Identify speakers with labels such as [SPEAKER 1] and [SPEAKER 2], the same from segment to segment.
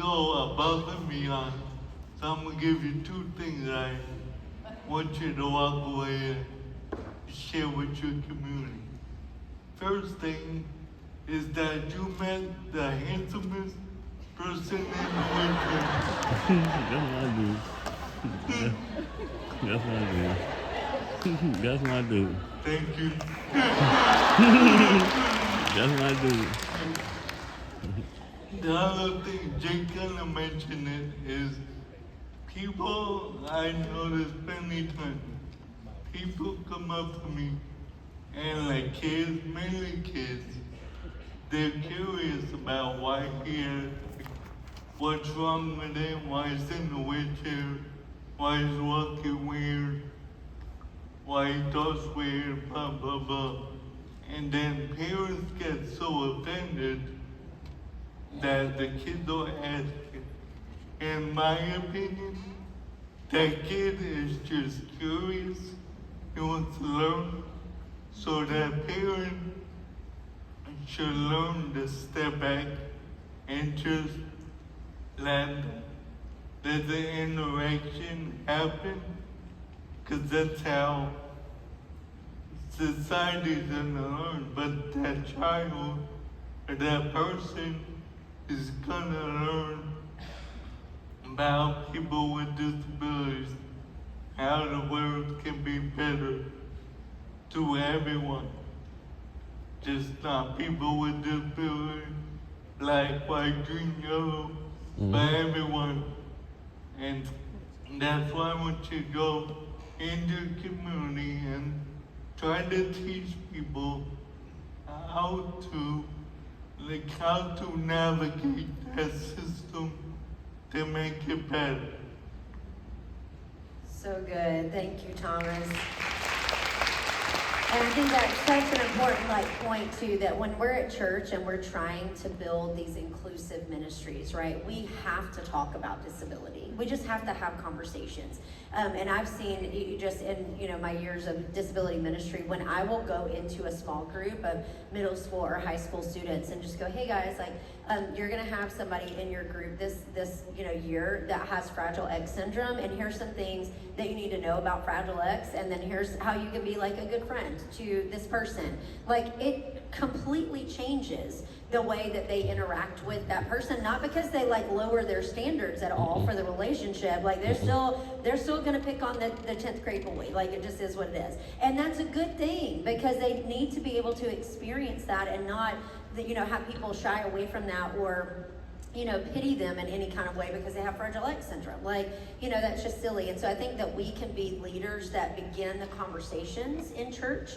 [SPEAKER 1] go above and beyond. So I'm going to give you two things I want you to walk away and share with your community. First thing is that you met the handsomest person in the winter.
[SPEAKER 2] That's my dude. That's my dude.
[SPEAKER 1] Thank you.
[SPEAKER 2] That's my dude.
[SPEAKER 1] The other thing, Jake gonna mention it, is people, I notice many times, people come up to me and like kids, mainly kids, they're curious about why he is, what's wrong with him, why he's in the wheelchair, why he's walking weird, why he talks weird, blah, blah, blah. And then parents get so offended that the kids don't ask it. In my opinion, that kid is just curious, he wants to learn, so that parent should learn to step back and just let the interaction happen, because that's how society's gonna learn. But that child or that person is gonna learn about people with disabilities, how the world can be better to everyone, just not people with disabilities, black, white, green, yellow, but everyone. And that's why I want you to go into the community and try to teach people how to navigate that system to make it better.
[SPEAKER 3] So good. Thank you, Thomas. And I think that's such an important point too, that when we're at church and we're trying to build these inclusive ministries, right, we have to talk about disability. We just have to have conversations. And I've seen just in my years of disability ministry, when I will go into a small group of middle school or high school students and just go, hey guys, you're gonna have somebody in your group this year that has Fragile X syndrome, and here's some things that you need to know about Fragile X, and then here's how you can be like a good friend to this person. It completely changes the way that they interact with that person, not because they lower their standards at all for the relationship. They're still gonna pick on the 10th grade boy. It just is what it is. And that's a good thing, because they need to be able to experience that and not have people shy away from that or pity them in any kind of way because they have Fragile X syndrome. That's just silly. And so I think that we can be leaders that begin the conversations in church.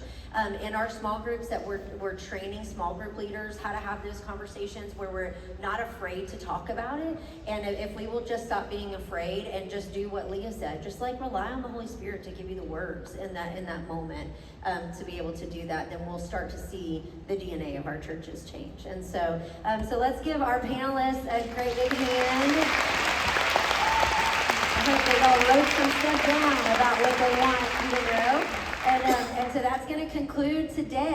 [SPEAKER 3] In our small groups that we're training small group leaders how to have those conversations where we're not afraid to talk about it. And if we will just stop being afraid and just do what Leah said, just rely on the Holy Spirit to give you the words in that moment, to be able to do that, then we'll start to see the DNA of our churches change. And so let's give our panelists a great big hand. I hope they all wrote some stuff down about what they want you to know. And so that's going to conclude today.